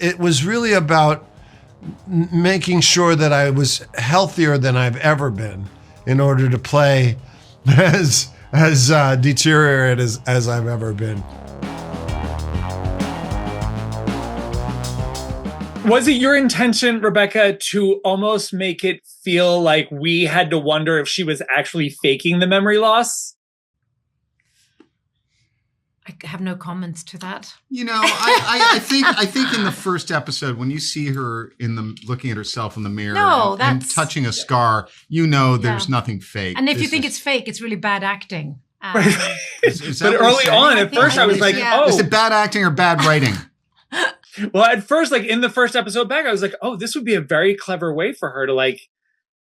It was really about making sure that I was healthier than I've ever been in order to play as deteriorated as I've ever been. Was it your intention, Rebecca, to almost make it feel like we had to wonder if she was actually faking the memory loss? I have no comments to that. You know, I think in the first episode, when you see her looking at herself in the mirror and touching a scar, you know there's nothing fake. And if you think it's fake, it's really bad acting. Is but early on, at first I was like, oh. Is it bad acting or bad writing? Well, at first, like in the first episode back, I was like, oh, this would be a very clever way for her to like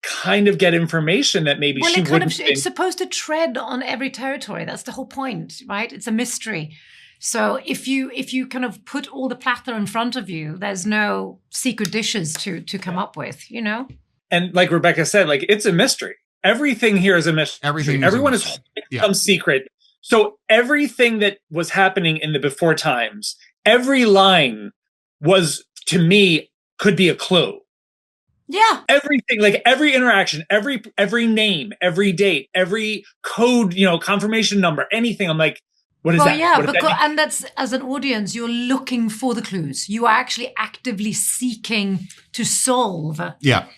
kind of get information that maybe she wouldn't. It's supposed to tread on every territory. That's the whole point, right? It's a mystery. So if you kind of put all the platter in front of you, there's no secret dishes to come up with, you know? And like Rebecca said, like it's a mystery. Everything here is a mystery. Everyone is holding some secret. So everything that was happening in the before times, every line was, to me, could be a clue. Yeah. Everything, like every interaction, every name, every date, every code, confirmation number, anything. I'm like, what is that? Yeah, and that's, as an audience, you're looking for the clues. You are actually actively seeking to solve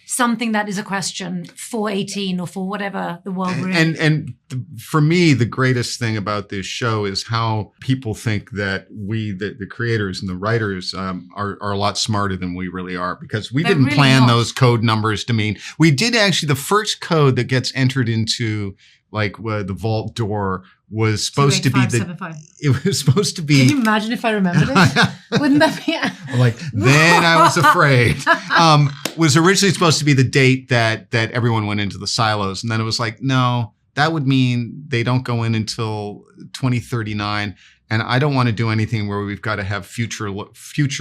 something that is a question for 18 or for whatever the world we're in. And for me, the greatest thing about this show is how people think that we, the creators and the writers, are a lot smarter than we really are, because we didn't really plan those code numbers to mean. We did actually, the first code that gets entered into like the vault door was supposed to be it was supposed to be. Can you imagine if I remembered it? Wouldn't that be like, then I was afraid. Was originally supposed to be the date that everyone went into the silos, and then it was like, no, that would mean they don't go in until 2039. And I don't want to do anything where we've got to have future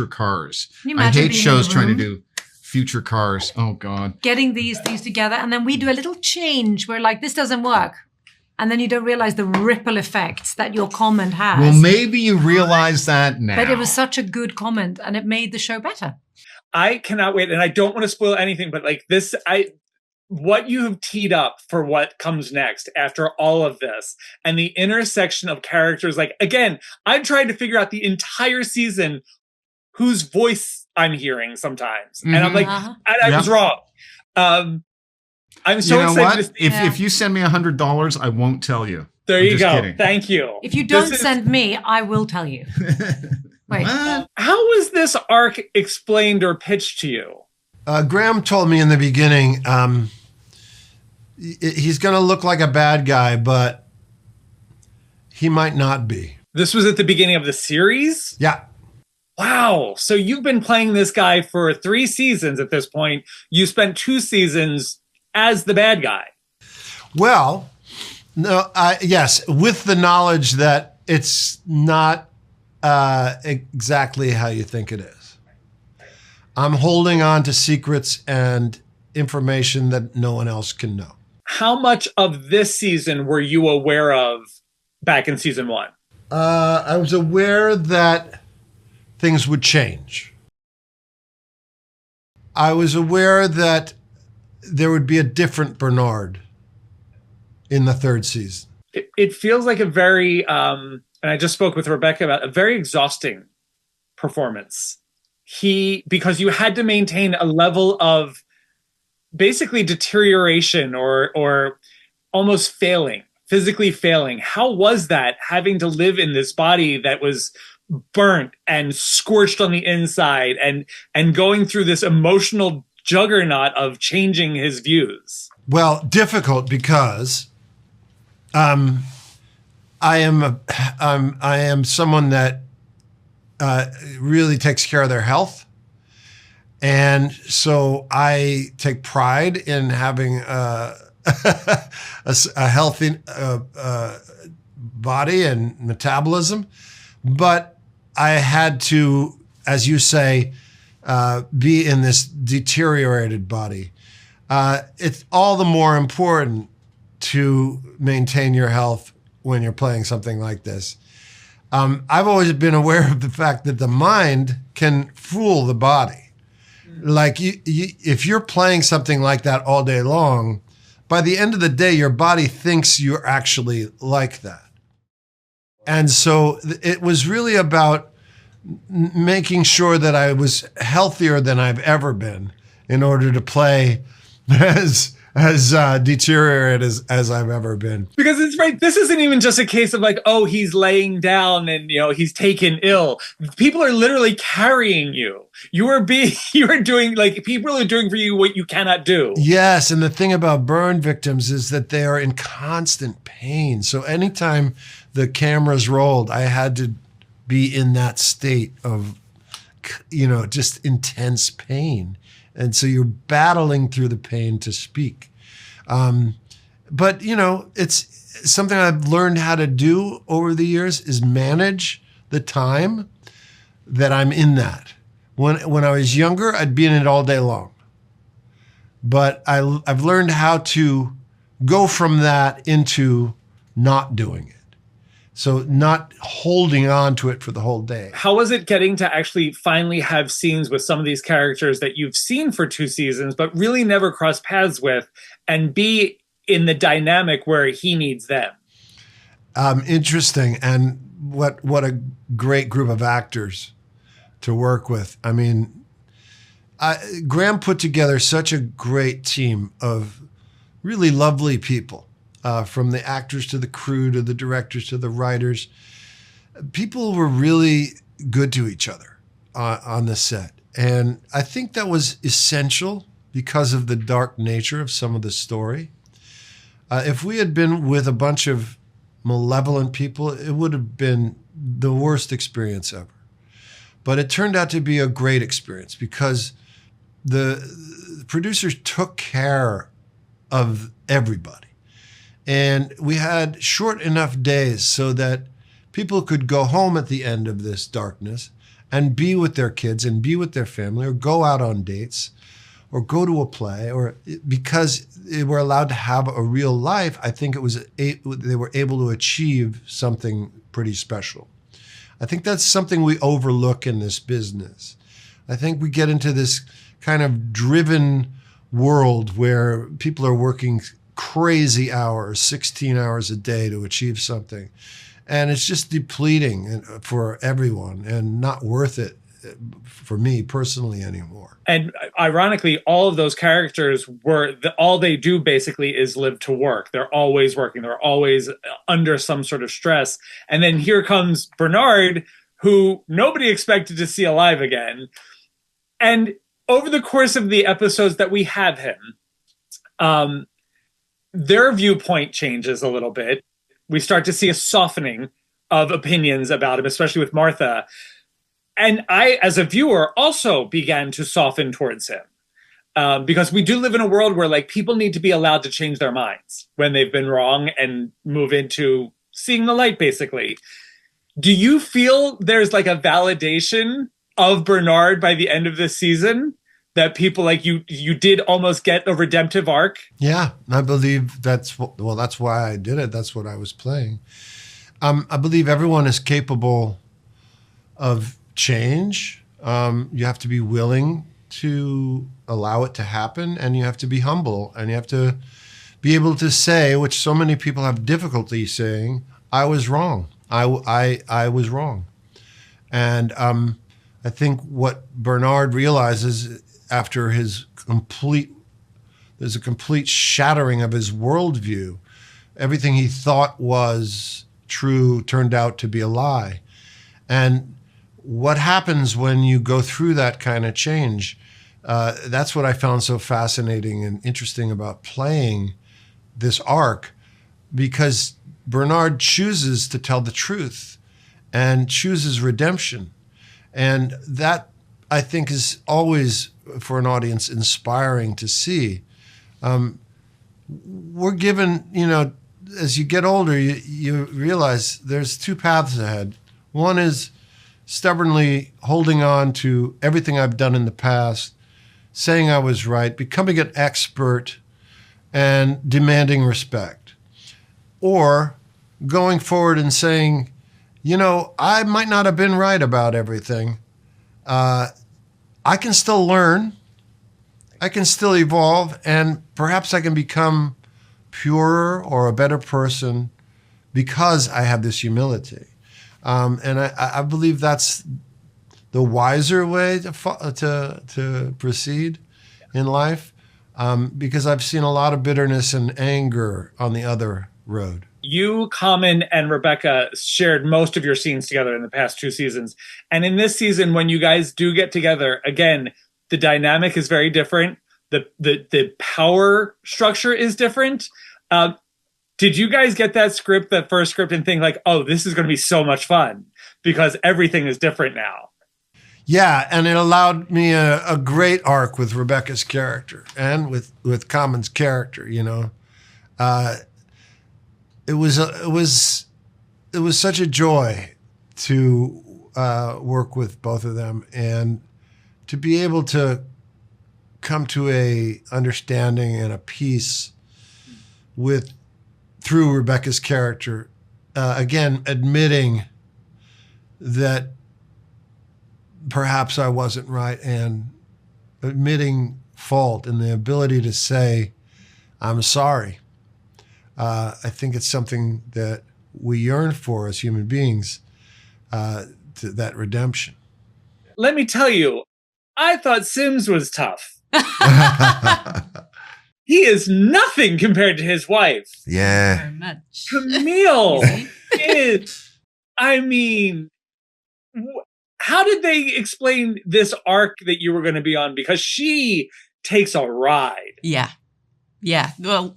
cars. I hate shows trying to do future cars. Oh God. Getting these things together, and then we do a little change where like, this doesn't work. And then you don't realize the ripple effects that your comment has. Well, maybe you realize that now. But it was such a good comment, and it made the show better. I cannot wait. And I don't want to spoil anything, but like this, what you have teed up for what comes next after all of this, and the intersection of characters. Like, again, I've tried to figure out the entire season whose voice I'm hearing sometimes. Mm-hmm. And I'm like, I was wrong. I'm so excited. If you send me $100, I won't tell you. There you go. Kidding. Thank you. If you don't send me, I will tell you. Wait. How was this arc explained or pitched to you? Graham told me in the beginning, he's going to look like a bad guy, but he might not be. This was at the beginning of the series? Yeah. Wow. So you've been playing this guy for 3 seasons at this point. You spent 2 seasons as the bad guy. Well, no, yes, with the knowledge that it's not exactly how you think it is. I'm holding on to secrets and information that no one else can know. How much of this season were you aware of back in season 1? I was aware that things would change. I was aware that there would be a different Bernard in the 3rd season. It feels like a very, and I just spoke with Rebecca about a very exhausting performance. Because you had to maintain a level of basically deterioration or almost physically failing. How was that, having to live in this body that was burnt and scorched on the inside and going through this emotional juggernaut of changing his views? Well, difficult because I am someone that really takes care of their health, and so I take pride in having a healthy body and metabolism, but I had to, as you say, be in this deteriorated body. It's all the more important to maintain your health when you're playing something like this. I've always been aware of the fact that the mind can fool the body. Like if you're playing something like that all day long, by the end of the day, your body thinks you're actually like that. And so it was really about making sure that I was healthier than I've ever been in order to play as deteriorated as I've ever been. Because it's right. This isn't even just a case of like, oh, he's laying down and, he's taken ill. People are literally carrying you. You are doing, like, people are doing for you what you cannot do. Yes. And the thing about burn victims is that they are in constant pain. So anytime the cameras rolled, I had to be in that state of, just intense pain. And so you're battling through the pain to speak. But, it's something I've learned how to do over the years is manage the time that I'm in that. When I was younger, I'd be in it all day long. But I've learned how to go from that into not doing it. So not holding on to it for the whole day. How was it getting to actually finally have scenes with some of these characters that you've seen for 2 seasons, but really never crossed paths with, and be in the dynamic where he needs them? Interesting. And what a great group of actors to work with. I mean, Graham put together such a great team of really lovely people. From the actors to the crew to the directors to the writers. People were really good to each other on the set. And I think that was essential because of the dark nature of some of the story. If we had been with a bunch of malevolent people, it would have been the worst experience ever. But it turned out to be a great experience because the producers took care of everybody. And we had short enough days so that people could go home at the end of this darkness and be with their kids and be with their family or go out on dates or go to a play, or because they were allowed to have a real life. I think they were able to achieve something pretty special. I think that's something we overlook in this business. I think we get into this kind of driven world where people are working crazy hours, 16 hours a day to achieve something. And it's just depleting for everyone and not worth it for me personally anymore. And ironically, all of those characters all they do basically is live to work. They're always working. They're always under some sort of stress. And then here comes Bernard, who nobody expected to see alive again. And over the course of the episodes that we have him, their viewpoint changes a little bit. We start to see a softening of opinions about him, especially with Martha. And I, as a viewer, also began to soften towards him. Because we do live in a world where, like, people need to be allowed to change their minds when they've been wrong and move into seeing the light, basically. Do you feel there's like a validation of Bernard by the end of this season? That people like you did almost get a redemptive arc? Yeah, I believe that's why I did it. That's what I was playing. I believe everyone is capable of change. You have to be willing to allow it to happen, and you have to be humble, and you have to be able to say, which so many people have difficulty saying, I was wrong. I was wrong. And I think what Bernard realizes after there's a complete shattering of his worldview. Everything he thought was true turned out to be a lie. And what happens when you go through that kind of change? That's what I found so fascinating and interesting about playing this arc, because Bernard chooses to tell the truth and chooses redemption. And that, I think, is always, for an audience, inspiring to see. We're given, as you get older, you realize there's 2 paths ahead. One is stubbornly holding on to everything I've done in the past, saying I was right, becoming an expert, and demanding respect. Or going forward and saying, I might not have been right about everything. I can still learn. I can still evolve, and perhaps I can become purer or a better person because I have this humility. And I believe that's the wiser way to proceed in life, because I've seen a lot of bitterness and anger on the other road. You, Common, and Rebecca shared most of your scenes together in the past 2 seasons. And in this season, when you guys do get together, again, the dynamic is very different. The power structure is different. Did you guys get that first script, and think like, oh, this is going to be so much fun because everything is different now? Yeah, and it allowed me a great arc with Rebecca's character and with Common's character. It was such a joy to work with both of them, and to be able to come to a understanding and a peace through Rebecca's character, again admitting that perhaps I wasn't right, and admitting fault, and the ability to say, I'm sorry. I think it's something that we yearn for as human beings, to that redemption. Let me tell you, I thought Sims was tough. He is nothing compared to his wife. Yeah. Very much. Camille is, how did they explain this arc that you were going to be on? Because she takes a ride. Yeah. Well,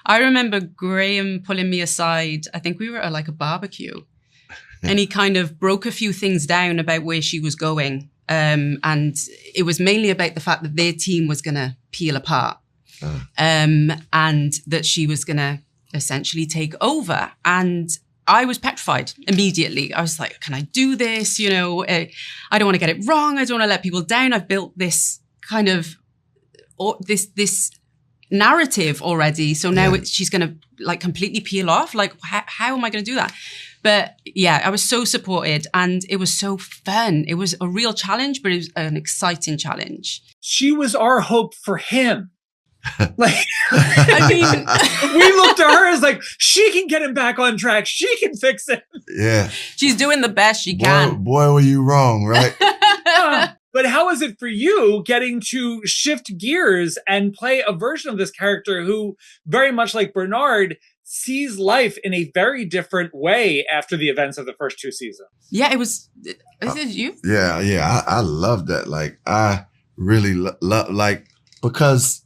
I remember Graham pulling me aside. I think we were at like a barbecue, and he kind of broke a few things down about where she was going. And it was mainly about the fact that their team was going to peel apart, and that she was going to essentially take over. And I was petrified immediately. I was like, can I do this? I don't want to get it wrong. I don't want to let people down. I've built this kind of, this narrative already. So now she's going to like completely peel off. Like, how am I going to do that? But yeah, I was so supported, and it was so fun. It was a real challenge, but it was an exciting challenge. She was our hope for him. Like, I mean, we looked at her as like, she can get him back on track. She can fix it. Yeah. she's doing the best she can. Boy, were you wrong, right? But how is it for you getting to shift gears and play a version of this character who, very much like Bernard, sees life in a very different way after the events of the first 2 seasons? Yeah, it was. Is it you? Yeah. I love that. Like, I really love, like, because,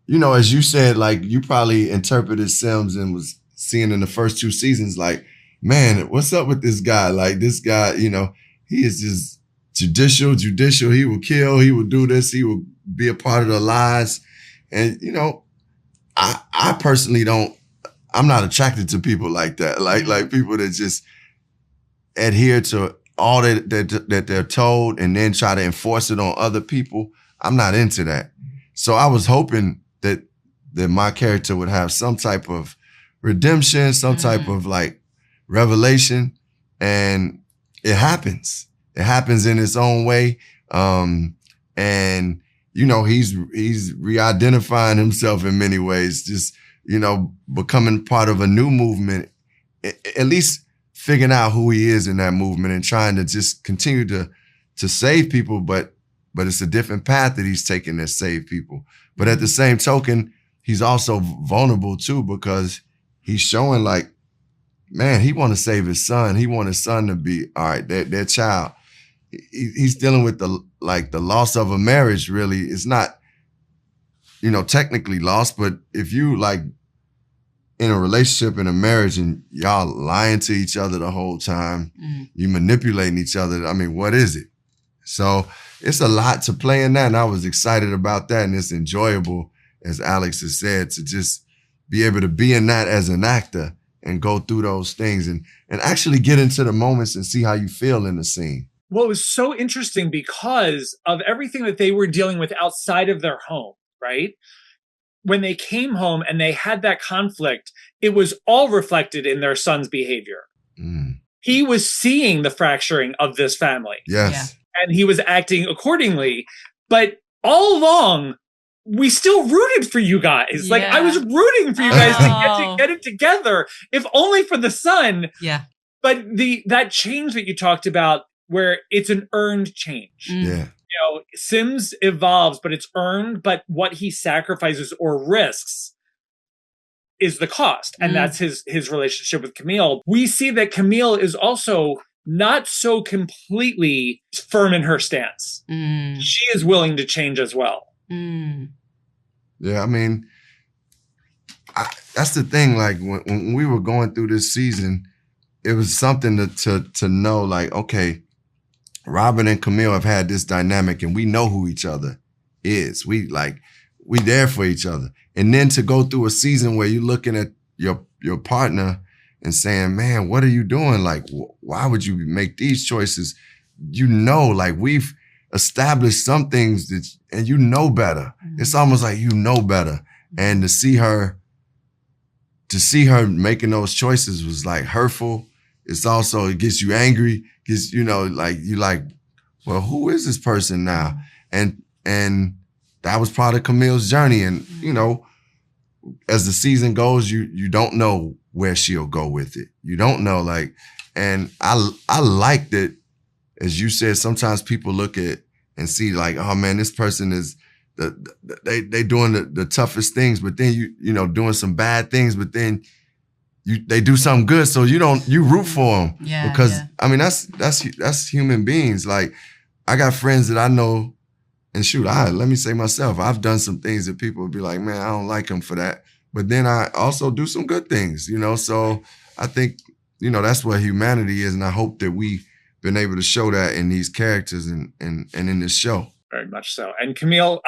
as you said, like, you probably interpreted Sims and was seeing in the first 2 seasons, like, man, what's up with this guy? Like, this guy, he is just judicial. He will kill. He will do this. He will be a part of the lies. And, I personally I'm not attracted to people like that. Like people that just adhere to all that they're told and then try to enforce it on other people. I'm not into that. So I was hoping that my character would have some type of redemption, some type of like revelation, and it happens. It happens in its own way. And he's re-identifying himself in many ways, just, becoming part of a new movement, at least figuring out who he is in that movement and trying to just continue to save people. But it's a different path that he's taking to save people. But at the same token, he's also vulnerable too, because he's showing like, man, he want to save his son. He want his son to be, all right, their child. He's dealing with the loss of a marriage. Really, it's not, technically lost, but if you like in a relationship, in a marriage, and y'all lying to each other the whole time, you manipulating each other, I mean, what is it? So it's a lot to play in that, and I was excited about that, and it's enjoyable, as Alex has said, to just be able to be in that as an actor and go through those things and actually get into the moments and see how you feel in the scene. Well, it was so interesting because of everything that they were dealing with outside of their home, right? when they came home and they had that conflict, it was all reflected in their son's behavior. He was seeing the fracturing of this family. Yes. And he was acting accordingly. But all along, we still rooted for you guys. Like, I was rooting for you guys to get it together, if only for the son. Yeah. But that change that you talked about, where it's an earned change. Yeah. You know, Sims evolves, but it's earned. But what he sacrifices or risks is the cost. And that's his relationship with Camille. We see that Camille is also not so completely firm in her stance. She is willing to change as well. Yeah, I mean, that's the thing. Like when we were going through this season, it was something to know, like, okay, Robin and Camille have had this dynamic and we know who each other is. We there for each other. And then to go through a season where you're looking at your partner and saying, man, what are you doing? Like, why would you make these choices? You know, like we've established some things and you know better. It's almost like you know better. And to see her making those choices was like hurtful. It's also, it gets you angry. Gets, you know, like you like, well, who is this person now? And that was part of Camille's journey. And, you know, as the season goes, you don't know where she'll go with it. You don't know, like, and I like that, as you said, sometimes people look at and see like, oh man, this person is they doing the toughest things, but then you know, doing some bad things, but then they do something good, so you root for them. Yeah, because I mean that's human beings. Like, I got friends that I know, and shoot, let me say myself, I've done some things that people would be like, man, I don't like him for that. But then I also do some good things, you know? So I think, you know, that's what humanity is. And I hope that we've been able to show that in these characters and in this show. Very much so. And Camille,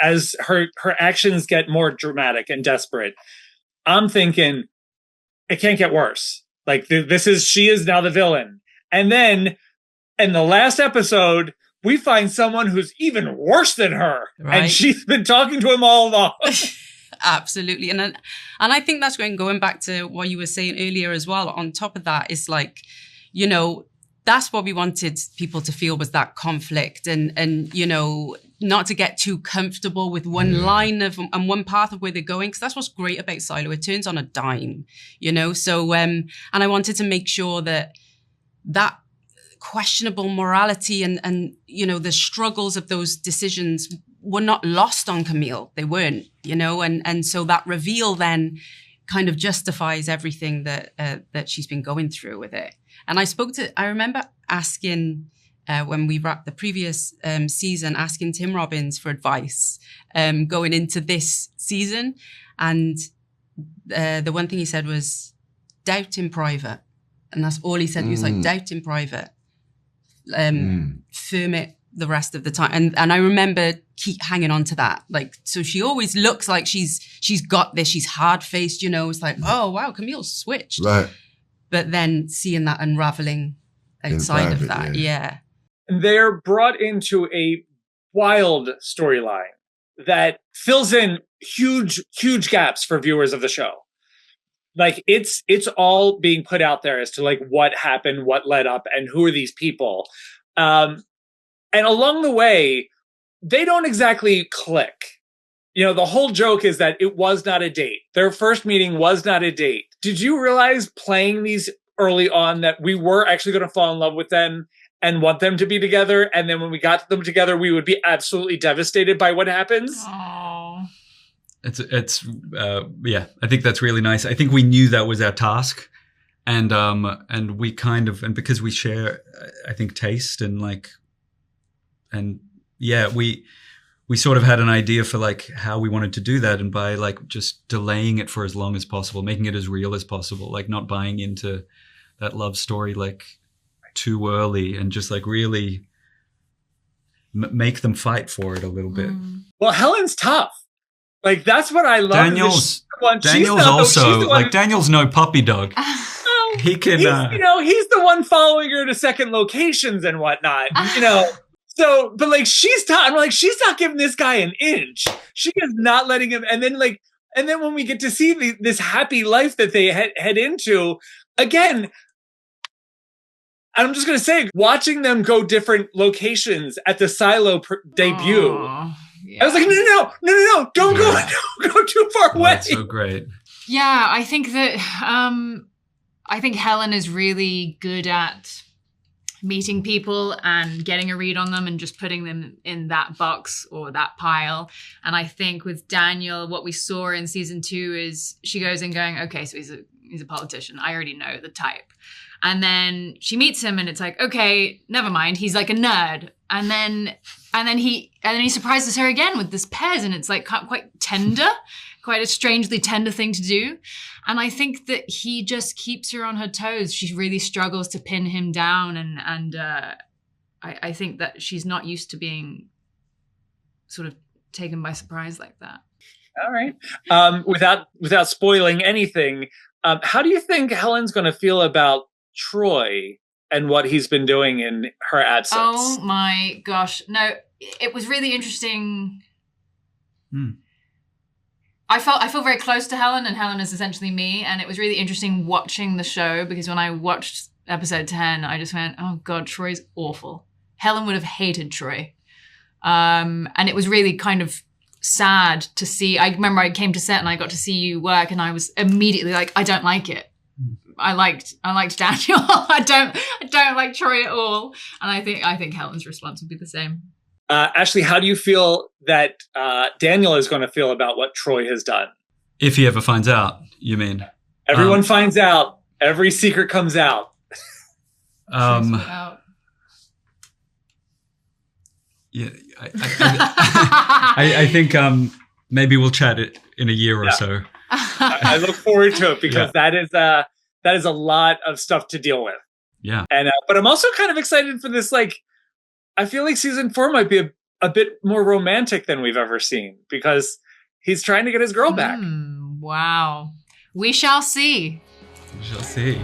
as her actions get more dramatic and desperate, I'm thinking it can't get worse. Like, she is now the villain. And then in the last episode, we find someone who's even worse than her. Right. And she's been talking to him all along. Absolutely. And I think that's going back to what you were saying earlier as well. On top of that, it's like, you know, that's what we wanted people to feel, was that conflict and you know, not to get too comfortable with one line of and one path of where they're going, because that's what's great about Silo. It turns on a dime, you know. So and I wanted to make sure that questionable morality and you know, the struggles of those decisions were not lost on Camille. They weren't, you know, and so that reveal then kind of justifies everything that she's been going through with it. And I remember asking when we wrapped the previous season, asking Tim Robbins for advice going into this season, and the one thing he said was doubt in private, and that's all he said. He was like, doubt in private, firm it the rest of the time. And I remember keep hanging on to that. Like, so she always looks like she's got this, she's hard-faced, you know. It's like, oh wow, Camille's switched. Right. But then seeing that unraveling outside of that, yeah. They're brought into a wild storyline that fills in huge gaps for viewers of the show. Like, it's all being put out there as to like what happened, what led up, and who are these people. And along the way, they don't exactly click. You know, the whole joke is that it was not a date. Their first meeting was not a date. Did you realize playing these early on that we were actually going to fall in love with them and want them to be together? And then when we got them together, we would be absolutely devastated by what happens? Oh. It's yeah, I think that's really nice. I think we knew that was our task. And we kind of, and because we share, I think, taste and like, and yeah, we sort of had an idea for like how we wanted to do that, and by like just delaying it for as long as possible, making it as real as possible, like not buying into that love story like too early, and just like really make them fight for it a little bit. Well, Helen's tough. Like, that's what I love. Daniel's also like, Daniel's no puppy dog. He can, he's the one following her to second locations and whatnot. You know, So, but like she's not giving this guy an inch. She is not letting him. And then when we get to see this happy life that they head into, again, I'm just going to say, watching them go different locations at the Silo debut, yeah. I was like, no, don't go too far away. That's so great. Yeah, I think that I think Helen is really good at meeting people and getting a read on them and just putting them in that box or that pile. And I think with Daniel, what we saw in season 2 is she goes in going, okay, so he's a politician. I already know the type. And then she meets him and it's like, okay, never mind. He's like a nerd. And then he surprises her again with this Pez, and it's like quite tender, quite a strangely tender thing to do. And I think that he just keeps her on her toes. She really struggles to pin him down, and I think that she's not used to being sort of taken by surprise like that. All right. Without spoiling anything, how do you think Helen's going to feel about Troy and what he's been doing in her absence? Oh my gosh. No, it was really interesting. I feel very close to Helen, and Helen is essentially me. And it was really interesting watching the show, because when I watched episode 10, I just went, oh God, Troy's awful. Helen would have hated Troy. And it was really kind of sad to see. I remember I came to set and I got to see you work, and I was immediately like, I don't like it. I liked Daniel. I don't like Troy at all. And I think Helen's response would be the same. Ashley, how do you feel that Daniel is going to feel about what Troy has done? If he ever finds out, you mean? Everyone finds out. Every secret comes out. Yeah, I think maybe we'll chat it in a year or so. I look forward to it, because that is a lot of stuff to deal with. Yeah. And but I'm also kind of excited for this. Like, I feel like season 4 might be a bit more romantic than we've ever seen, because he's trying to get his girl back. Wow. We shall see. We shall see.